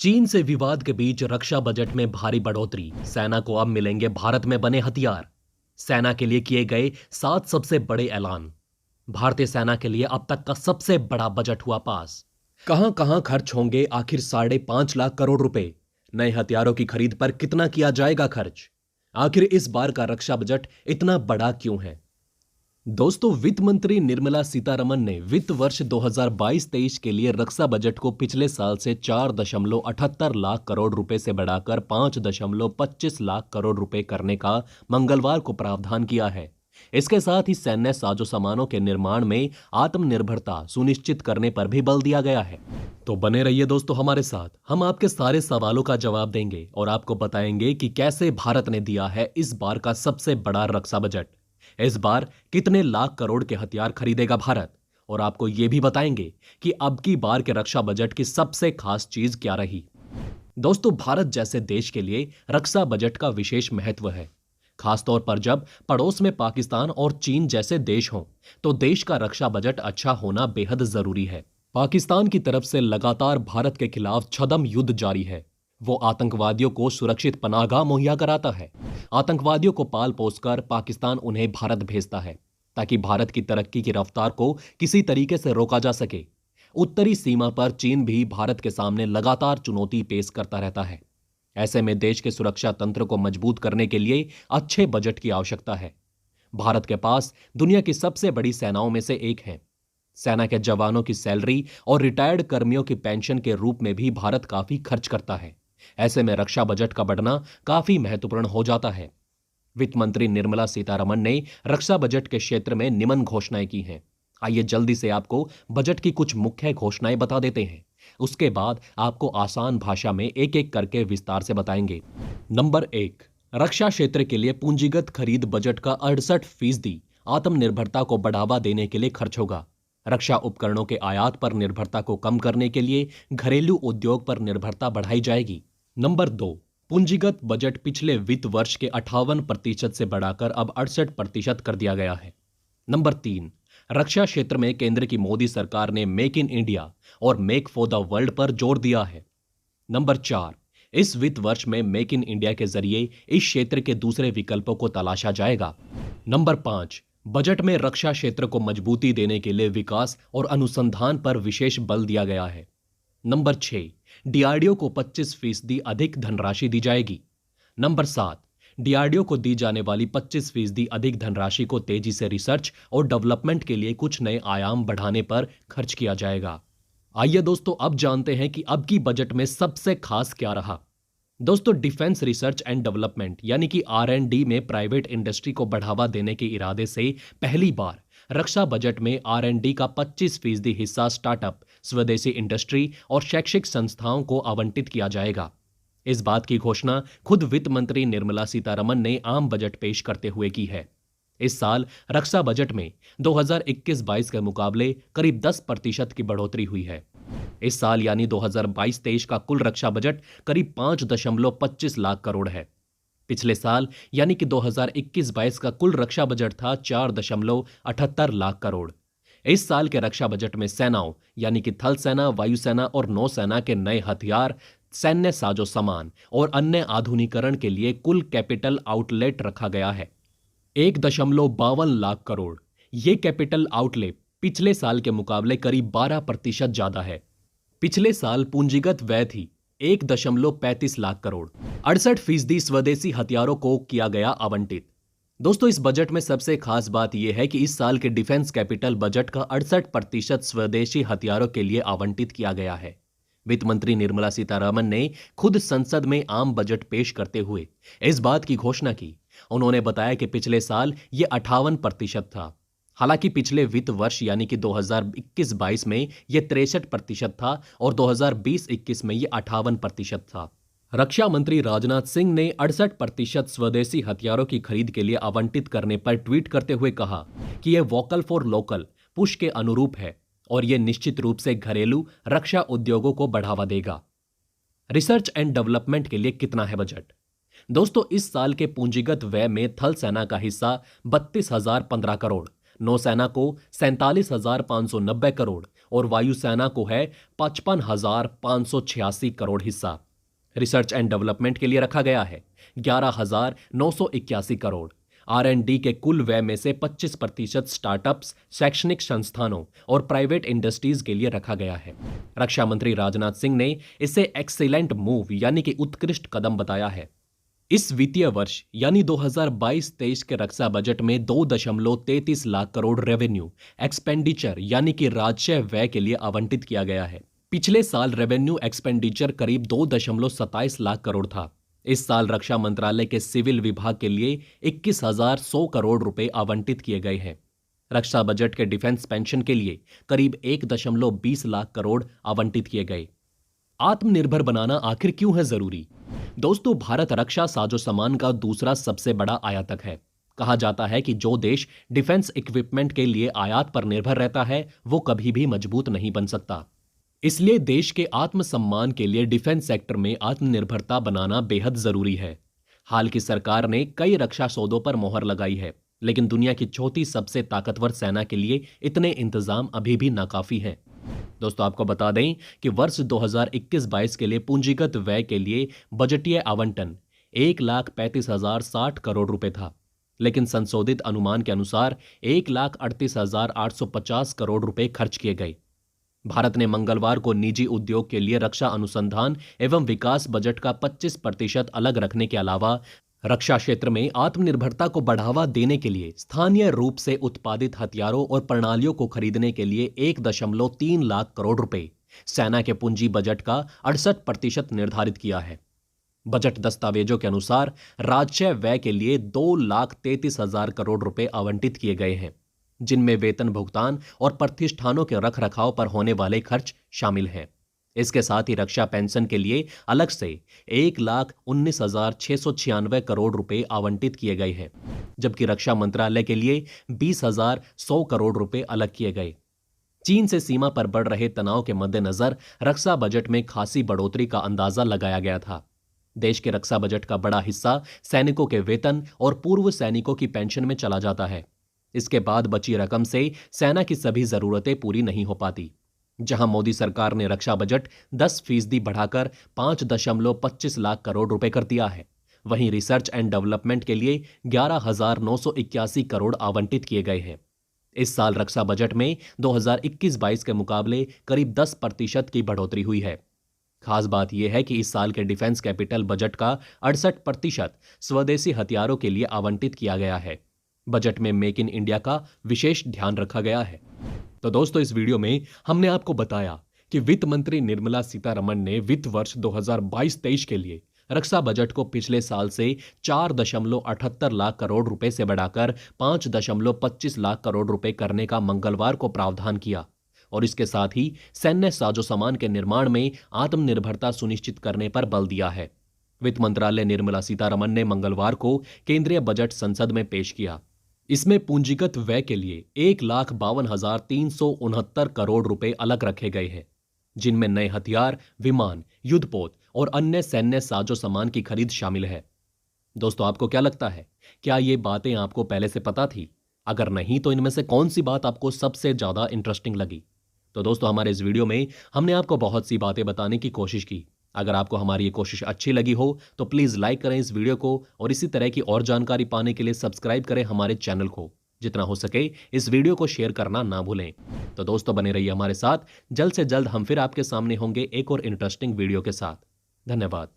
चीन से विवाद के बीच रक्षा बजट में भारी बढ़ोतरी। सेना को अब मिलेंगे भारत में बने हथियार। सेना के लिए किए गए 7 सबसे बड़े ऐलान। भारतीय सेना के लिए अब तक का सबसे बड़ा बजट हुआ पास। कहां कहां खर्च होंगे आखिर 5.5 लाख करोड़ रुपए। नए हथियारों की खरीद पर कितना किया जाएगा खर्च। आखिर इस बार का रक्षा बजट इतना बड़ा क्यों है। दोस्तों, वित्त मंत्री निर्मला सीतारमण ने वित्त वर्ष 2022-23 के लिए रक्षा बजट को पिछले साल से 4.78 लाख करोड़ रुपए से बढ़ाकर 5.25 लाख करोड़ रुपए करने का मंगलवार को प्रावधान किया है। इसके साथ ही सैन्य साजो सामानों के निर्माण में आत्मनिर्भरता सुनिश्चित करने पर भी बल दिया गया है। तो बने रहिए दोस्तों हमारे साथ, हम आपके सारे सवालों का जवाब देंगे और आपको बताएंगे कि कैसे भारत ने दिया है इस बार का सबसे बड़ा रक्षा बजट। इस बार कितने लाख करोड़ के हथियार खरीदेगा भारत, और आपको यह भी बताएंगे कि अब की बार के रक्षा बजट की सबसे खास चीज क्या रही। दोस्तों, भारत जैसे देश के लिए रक्षा बजट का विशेष महत्व है। खासतौर पर जब पड़ोस में पाकिस्तान और चीन जैसे देश हों, तो देश का रक्षा बजट अच्छा होना बेहद जरूरी है। पाकिस्तान की तरफ से लगातार भारत के खिलाफ छद्म युद्ध जारी है। वो आतंकवादियों को सुरक्षित पनाहगाह मुहैया कराता है। आतंकवादियों को पाल पोसकर पाकिस्तान उन्हें भारत भेजता है ताकि भारत की तरक्की की रफ्तार को किसी तरीके से रोका जा सके। उत्तरी सीमा पर चीन भी भारत के सामने लगातार चुनौती पेश करता रहता है। ऐसे में देश के सुरक्षा तंत्र को मजबूत करने के लिए अच्छे बजट की आवश्यकता है। भारत के पास दुनिया की सबसे बड़ी सेनाओं में से एक है। सेना के जवानों की सैलरी और रिटायर्ड कर्मियों की पेंशन के रूप में भी भारत काफी खर्च करता है। ऐसे में रक्षा बजट का बढ़ना काफी महत्वपूर्ण हो जाता है। वित्त मंत्री निर्मला सीतारमण ने रक्षा बजट के क्षेत्र में निम्न घोषणाएं की हैं। आइए जल्दी से आपको बजट की कुछ मुख्य घोषणाएं बता देते हैं। उसके बाद आपको आसान भाषा में एक एक करके विस्तार से बताएंगे। नंबर 1, रक्षा क्षेत्र के लिए पूंजीगत खरीद बजट का 68% आत्मनिर्भरता को बढ़ावा देने के लिए खर्च होगा। रक्षा उपकरणों के आयात पर निर्भरता को कम करने के लिए घरेलू उद्योग पर निर्भरता बढ़ाई जाएगी। नंबर 2, पूंजीगत बजट पिछले वित्त वर्ष के 58% से बढ़ाकर अब 68% कर दिया गया है। नंबर 3, रक्षा क्षेत्र में केंद्र की मोदी सरकार ने मेक इन इंडिया और मेक फॉर द वर्ल्ड पर जोर दिया है। नंबर 4, इस वित्त वर्ष में मेक इन इंडिया के जरिए इस क्षेत्र के दूसरे विकल्पों को तलाशा जाएगा। नंबर 5, बजट में रक्षा क्षेत्र को मजबूती देने के लिए विकास और अनुसंधान पर विशेष बल दिया गया है। नंबर 6, डीआरडीओ को 25% अधिक धनराशि दी जाएगी। नंबर 7, डीआरडीओ को दी जाने वाली 25% अधिक धनराशि को तेजी से रिसर्च और डेवलपमेंट के लिए कुछ नए आयाम बढ़ाने पर खर्च किया जाएगा। आइए दोस्तों, अब जानते हैं कि अब की बजट में सबसे खास क्या रहा। दोस्तों, डिफेंस रिसर्च एंड डेवलपमेंट यानी कि R&D में प्राइवेट इंडस्ट्री को बढ़ावा देने के इरादे से पहली बार रक्षा बजट में R&D का 25% हिस्सा स्टार्टअप, स्वदेशी इंडस्ट्री और शैक्षिक संस्थाओं को आवंटित किया जाएगा। इस बात की घोषणा खुद वित्त मंत्री निर्मला सीतारमण ने आम बजट पेश करते हुए की है। इस साल रक्षा बजट में 2021-22 के मुकाबले करीब 10% की बढ़ोतरी हुई है। इस साल यानी 2022-23 का कुल रक्षा बजट करीब 5.25 लाख करोड़ है। पिछले साल यानी कि 2021-22 का कुल रक्षा बजट था 4.78 लाख करोड़। इस साल के रक्षा बजट में सेनाओं यानी कि थल सेना, वायुसेना और नौसेना के नए हथियार, सैन्य साजो सामान और अन्य आधुनिकीकरण के लिए कुल कैपिटल आउटलेट रखा गया है 1.52 लाख करोड़। ये कैपिटल आउटलेट पिछले साल के मुकाबले करीब 12% ज्यादा है। पिछले साल पूंजीगत व्यय थी 1.35 लाख करोड़। 68% स्वदेशी हथियारों को किया गया आवंटित। दोस्तों, इस बजट में सबसे खास बात यह है कि इस साल के डिफेंस कैपिटल बजट का 68% स्वदेशी हथियारों के लिए आवंटित किया गया है। वित्त मंत्री निर्मला सीतारमण ने खुद संसद में आम बजट पेश करते हुए इस बात की घोषणा की। उन्होंने बताया कि पिछले साल यह 58% था। हालांकि पिछले वित्त वर्ष यानी कि 2021-22 में यह 63% था और 2020-21 में यह 58% था। रक्षा मंत्री राजनाथ सिंह ने 68% स्वदेशी हथियारों की खरीद के लिए आवंटित करने पर ट्वीट करते हुए कहा कि यह वोकल फॉर लोकल पुश के अनुरूप है और यह निश्चित रूप से घरेलू रक्षा उद्योगों को बढ़ावा देगा। रिसर्च एंड डेवलपमेंट के लिए कितना है बजट? दोस्तों, इस साल के पूंजीगत व्यय में थल सेना का हिस्सा 32,015 करोड़, नौसेना को 47,590 करोड़ और वायुसेना को है 55,586 करोड़ हिस्सा। रिसर्च एंड डेवलपमेंट के लिए रखा गया है 11,981 करोड़। R&D के कुल व्यय में से 25% स्टार्टअप्स, शैक्षणिक संस्थानों और प्राइवेट इंडस्ट्रीज के लिए रखा गया है। रक्षा मंत्री राजनाथ सिंह ने इसे एक्सीलेंट मूव यानी कि उत्कृष्ट कदम बताया है। इस वित्तीय वर्ष यानी 2022-23 के रक्षा बजट में 2.33 लाख करोड़ रेवेन्यू एक्सपेंडिचर यानी कि राजस्व व्यय के लिए आवंटित किया गया है। पिछले साल रेवेन्यू एक्सपेंडिचर करीब 2.27 लाख करोड़ था। इस साल रक्षा मंत्रालय के सिविल विभाग के लिए 21,100 करोड़ रुपए आवंटित किए गए हैं। रक्षा बजट के डिफेंस पेंशन के लिए करीब 1.20 लाख करोड़ आवंटित किए गए। आत्मनिर्भर बनाना आखिर क्यों है जरूरी? दोस्तों, भारत रक्षा साजो सामान का दूसरा सबसे बड़ा आयातक है। कहा जाता है कि जो देश डिफेंस इक्विपमेंट के लिए आयात पर निर्भर रहता है वो कभी भी मजबूत नहीं बन सकता। इसलिए देश के आत्मसम्मान के लिए डिफेंस सेक्टर में आत्मनिर्भरता बनाना बेहद जरूरी है। हाल की सरकार ने कई रक्षा सौदों पर मोहर लगाई है, लेकिन दुनिया की चौथी सबसे ताकतवर सेना के लिए इतने इंतजाम अभी भी नाकाफी हैं। दोस्तों, आपको बता दें कि वर्ष 2021-22 के लिए पूंजीगत व्यय के लिए बजटीय आवंटन 1,35,060 करोड़ रुपए था, लेकिन संशोधित अनुमान के अनुसार 1,38,850 करोड़ रुपए खर्च किए गए। भारत ने मंगलवार को निजी उद्योग के लिए रक्षा अनुसंधान एवं विकास बजट का 25% अलग रखने के अलावा रक्षा क्षेत्र में आत्मनिर्भरता को बढ़ावा देने के लिए स्थानीय रूप से उत्पादित हथियारों और प्रणालियों को खरीदने के लिए 1.3 लाख करोड़ रुपए सेना के पूंजी बजट का 68% निर्धारित किया है। बजट दस्तावेजों के अनुसार राजस्व व्यय के लिए 2,33,000 करोड़ रुपए आवंटित किए गए हैं, जिनमें वेतन भुगतान और प्रतिष्ठानों के रखरखाव पर होने वाले खर्च शामिल हैं। इसके साथ ही रक्षा पेंशन के लिए अलग से 1,19,696 करोड़ रुपए आवंटित किए गए हैं, जबकि रक्षा मंत्रालय के लिए 20,100 करोड़ रुपए अलग किए गए। चीन से सीमा पर बढ़ रहे तनाव के मद्देनजर रक्षा बजट में खासी बढ़ोतरी का अंदाजा लगाया गया था। देश के रक्षा बजट का बड़ा हिस्सा सैनिकों के वेतन और पूर्व सैनिकों की पेंशन में चला जाता है। इसके बाद बची रकम से सेना की सभी जरूरतें पूरी नहीं हो पाती। जहां मोदी सरकार ने रक्षा बजट 10% बढ़ाकर 5.25 लाख करोड़ रुपए कर दिया है, वहीं रिसर्च एंड डेवलपमेंट के लिए 11,981 करोड़ आवंटित किए गए हैं। इस साल रक्षा बजट में 2021-22 के मुकाबले करीब 10% की बढ़ोतरी हुई है। खास बात यह है कि इस साल के डिफेंस कैपिटल बजट का 68% स्वदेशी हथियारों के लिए आवंटित किया गया है। बजट में मेक इन इंडिया का विशेष ध्यान रखा गया है। तो दोस्तों, इस वीडियो में हमने आपको बताया कि वित्त मंत्री निर्मला सीतारमण ने वित्त वर्ष 2022-23 के लिए रक्षा बजट को पिछले साल से 4.78 लाख करोड़ रुपए से बढ़ाकर 5.25 लाख करोड़ रुपए करने का मंगलवार को प्रावधान किया और इसके साथ ही सैन्य साजो सामान के निर्माण में आत्मनिर्भरता सुनिश्चित करने पर बल दिया है। वित्त मंत्रालय निर्मला सीतारमण ने मंगलवार को केंद्रीय बजट संसद में पेश किया। इसमें पूंजीगत व्यय के लिए 1,52,369 करोड़ रुपए अलग रखे गए हैं, जिनमें नए हथियार, विमान, युद्धपोत और अन्य सैन्य साजो सामान की खरीद शामिल है। दोस्तों, आपको क्या लगता है? क्या ये बातें आपको पहले से पता थी? अगर नहीं तो इनमें से कौन सी बात आपको सबसे ज्यादा इंटरेस्टिंग लगी? तो दोस्तों, हमारे इस वीडियो में हमने आपको बहुत सी बातें बताने की कोशिश की। अगर आपको हमारी ये कोशिश अच्छी लगी हो तो प्लीज़ लाइक करें इस वीडियो को और इसी तरह की और जानकारी पाने के लिए सब्सक्राइब करें हमारे चैनल को। जितना हो सके इस वीडियो को शेयर करना ना भूलें। तो दोस्तों, बने रहिए हमारे साथ। जल्द से जल्द हम फिर आपके सामने होंगे एक और इंटरेस्टिंग वीडियो के साथ। धन्यवाद।